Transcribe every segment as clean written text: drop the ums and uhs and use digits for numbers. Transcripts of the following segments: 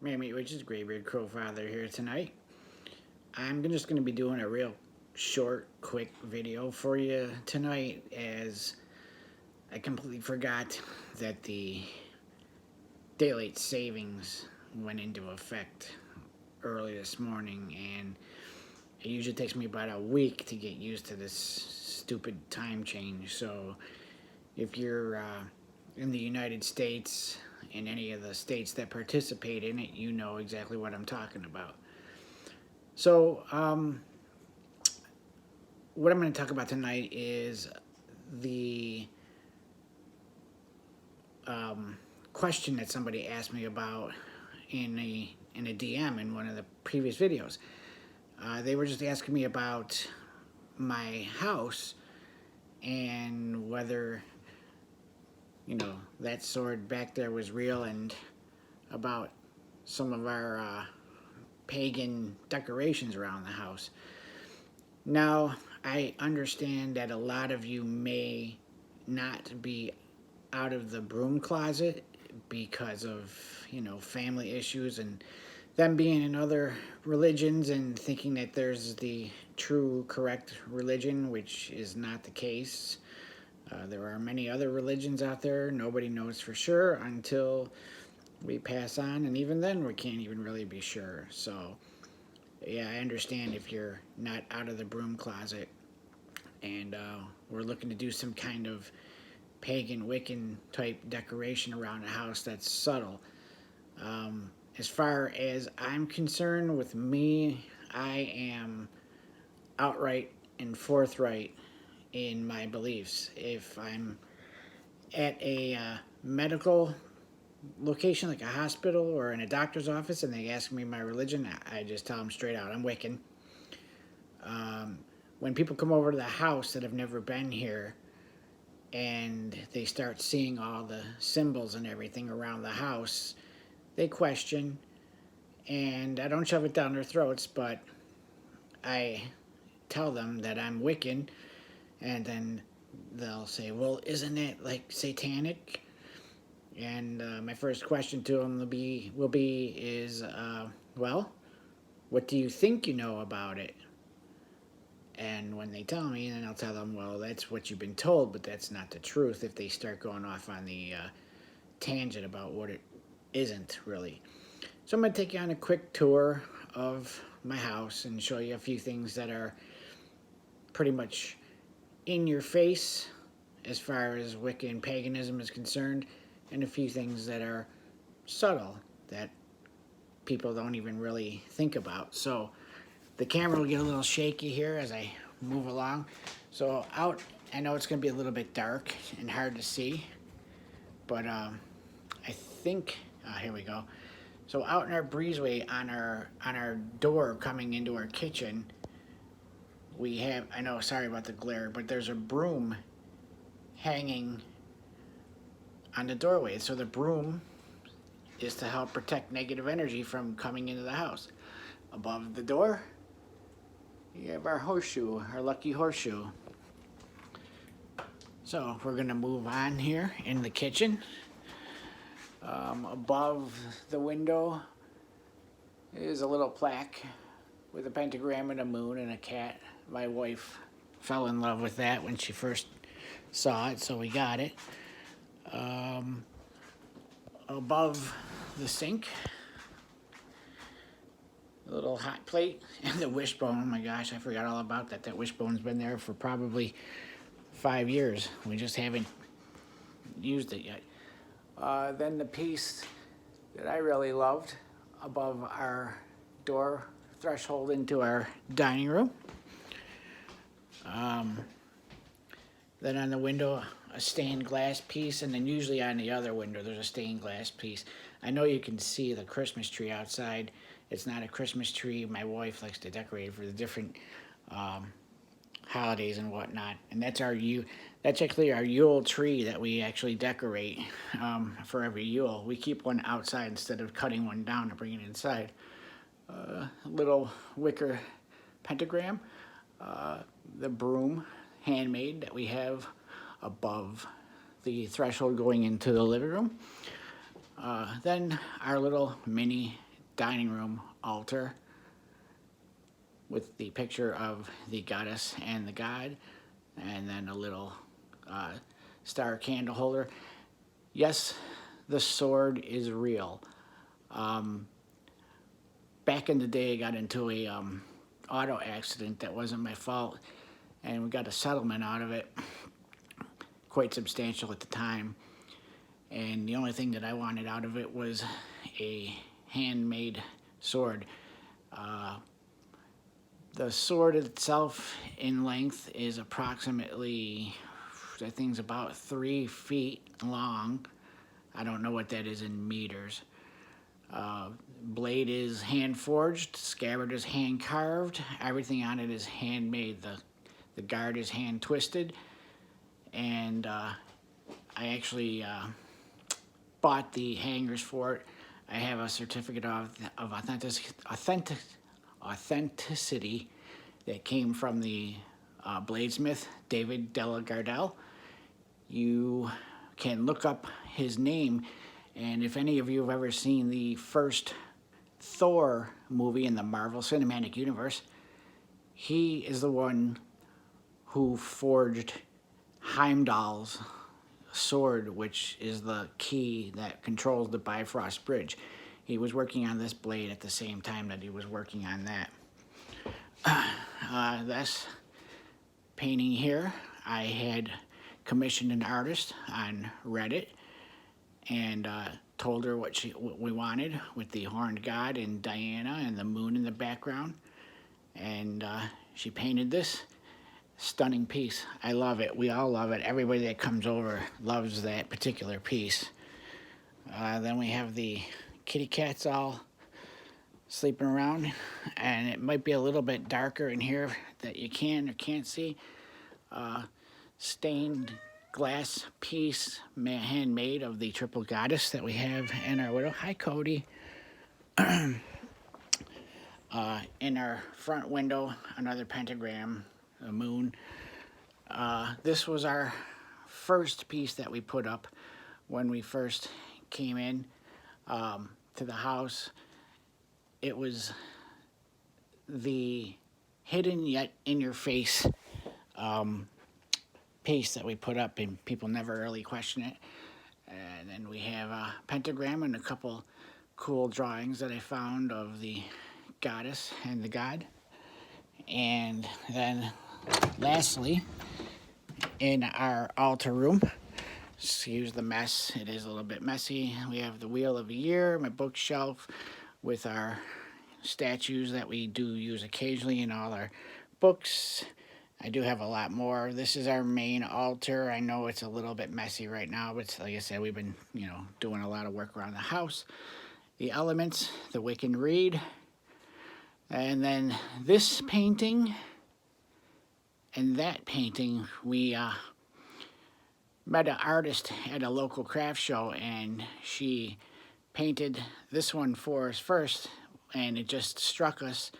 Mammy, which is Graybeard Crowfather here tonight. I'm just going to be doing a real short, quick video for you tonight, as I completely forgot that the daylight savings went into effect early this morning, and it usually takes me about a week to get used to this stupid time change. So if you're in the United States, in any of the states that participate in it, you know exactly what I'm talking about. So what I'm going to talk about tonight is the question that somebody asked me about in a DM in one of the previous videos. They were just asking me about my house and whether, you know, that sword back there was real, and about some of our pagan decorations around the house. Now, I understand that a lot of you may not be out of the broom closet because of, you know, family issues and them being in other religions and thinking that there's the true, correct religion, which is not the case. There are many other religions out there. Nobody knows for sure until we pass on, and even then we can't even really be sure. So yeah, I understand if you're not out of the broom closet, and we're looking to do some kind of pagan Wiccan type decoration around the house that's subtle. As far as I'm concerned, with me, I am outright and forthright in my beliefs. If I'm at a medical location like a hospital or in a doctor's office and they ask me my religion, I just tell them straight out, I'm Wiccan. When people come over to the house that have never been here and they start seeing all the symbols and everything around the house, they question, and I don't shove it down their throats, but I tell them that I'm Wiccan, and then they'll say, well, isn't it like satanic? And my first question to them will be well, what do you think you know about it? And when they tell me, then I'll tell them, well, that's what you've been told, but that's not the truth, if they start going off on the tangent about what it isn't really. So I'm going to take you on a quick tour of my house and show you a few things that are pretty much in your face as far as Wicca and paganism is concerned, and a few things that are subtle that people don't even really think about. So the camera will get a little shaky here as I move along. So out, I know it's going to be a little bit dark and hard to see, but I think, here we go. So out in our breezeway on our door coming into our kitchen, we have, I know, sorry about the glare, but there's a broom hanging on the doorway. So the broom is to help protect negative energy from coming into the house. Above the door, you have our horseshoe, our lucky horseshoe. So we're gonna move on here in the kitchen. Above the window is a little plaque with a pentagram and a moon and a cat. My wife fell in love with that when she first saw it, so we got it. Above the sink, a little hot plate and the wishbone. Oh my gosh, I forgot all about that. That wishbone's been there for probably 5 years. We just haven't used it yet. Then the piece that I really loved above our door threshold into our dining room. Then on the window, a stained glass piece, and then usually on the other window there's a stained glass piece. I know you can see the Christmas tree outside. It's not a Christmas tree. My wife likes to decorate for the different holidays and whatnot, and that's actually our Yule tree that we actually decorate for every Yule. We keep one outside instead of cutting one down to bring it inside. Little wicker pentagram, the broom, handmade, that we have above the threshold going into the living room. Then our little mini dining room altar with the picture of the goddess and the god, and then a little star candle holder. Yes, the sword is real. Back in the day, I got into a auto accident that wasn't my fault, and we got a settlement out of it, quite substantial at the time. And the only thing that I wanted out of it was a handmade sword. The sword itself in length is approximately, I think it's about 3 feet long. I don't know what that is in meters. Blade is hand forged, scabbard is hand carved, everything on it is handmade. The guard is hand twisted, and I actually bought the hangers for it. I have a certificate of authenticity that came from the bladesmith, David Delagardelle. You can look up his name, and if any of you have ever seen the first Thor movie in the Marvel Cinematic Universe, he is the one who forged Heimdall's sword, which is the key that controls the Bifrost Bridge. He was working on this blade at the same time that he was working on that. This painting here, I had commissioned an artist on Reddit and told her what we wanted, with the horned god and Diana and the moon in the background, and she painted this stunning piece. I love it. We all love it. Everybody that comes over loves that particular piece. Then we have the kitty cats all sleeping around, and it might be a little bit darker in here that you can or can't see. Stained glass piece, handmade, of the triple goddess that we have in our window. Hi, Cody. In our front window, another pentagram, a moon. This was our first piece that we put up when we first came in to the house. It was the hidden yet in your face piece that we put up, and people never really question it. And then we have a pentagram and a couple cool drawings that I found of the goddess and the god. And then lastly, in our altar room, excuse the mess, it is a little bit messy, we have the Wheel of the Year, my bookshelf with our statues that we do use occasionally in all our books. I do have a lot more. This is our main altar. I know it's a little bit messy right now, but like I said, we've been, doing a lot of work around the house. The elements, the Wiccan reed, and then this painting and that painting, we met an artist at a local craft show, and she painted this one for us first, and it just struck us.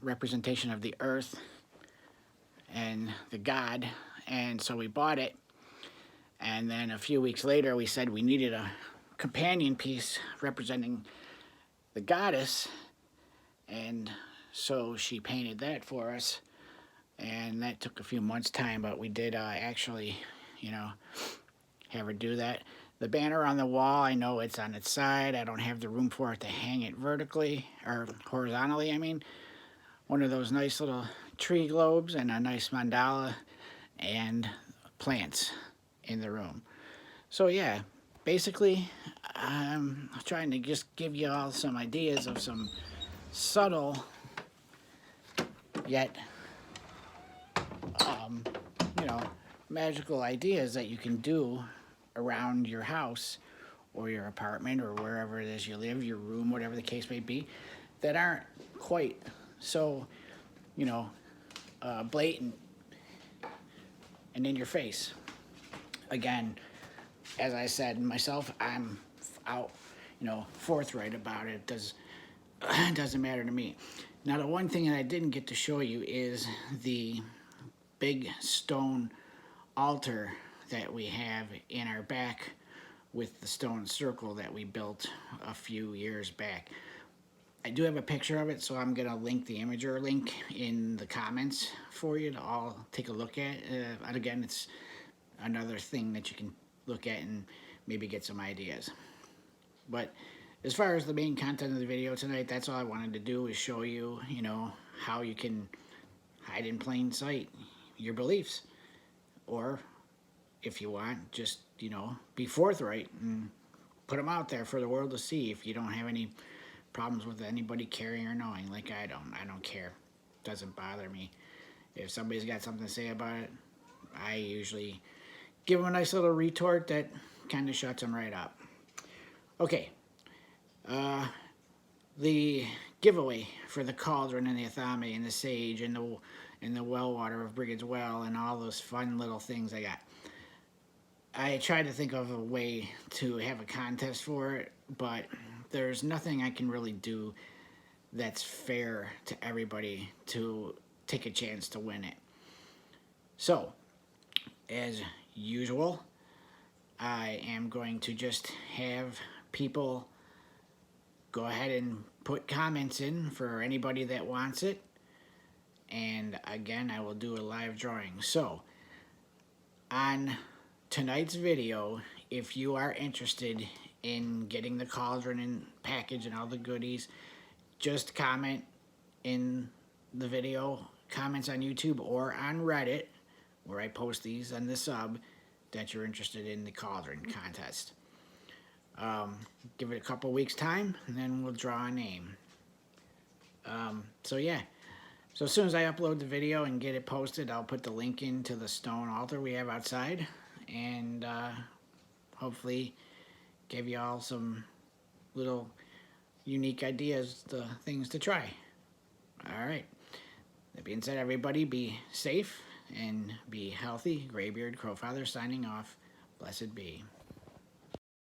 Representation of the earth and the god, and so we bought it. And then a few weeks later, we said we needed a companion piece representing the goddess, and so she painted that for us, and that took a few months' time, but we did actually, have her do that. The banner on the wall, I know it's on its side. I don't have the room for it to hang it vertically, or horizontally, I mean. One of those nice little tree globes and a nice mandala and plants in the room. So yeah, basically, I'm trying to just give you all some ideas of some subtle yet, magical ideas that you can do around your house or your apartment or wherever it is you live, your room, whatever the case may be, that aren't quite so, blatant and in your face. Again, as I said myself, I'm out, forthright about it. It doesn't matter to me. Now, the one thing that I didn't get to show you is the big stone altar that we have in our back with the stone circle that we built a few years back. I do have a picture of it, so I'm going to link the imager link in the comments for you to all take a look at. And again, it's another thing that you can look at and maybe get some ideas. But as far as the main content of the video tonight, that's all I wanted to do is show you, you know, how you can hide in plain sight your beliefs. Or, if you want, just, you know, be forthright and put them out there for the world to see if you don't have any problems with anybody caring or knowing. Like I don't care. Doesn't bother me. If somebody's got something to say about it, I usually give them a nice little retort that kind of shuts them right up. Okay, the giveaway for the cauldron and the athame and the sage and the well water of Brigid's Well and all those fun little things I got. I tried to think of a way to have a contest for it, but there's nothing I can really do that's fair to everybody to take a chance to win it. So, as usual, I am going to just have people go ahead and put comments in for anybody that wants it. And again, I will do a live drawing. So, on tonight's video, if you are interested in getting the cauldron and package and all the goodies, just comment in the video comments on YouTube or on Reddit, where I post these on the sub, that you're interested in the cauldron contest. Give it a couple weeks time and then we'll draw a name. So yeah, so as soon as I upload the video and get it posted, I'll put the link into the stone altar we have outside, and hopefully give you all some little unique ideas, the things to try. All right. That being said, everybody be safe and be healthy. Graybeard Crowfather signing off. Blessed be.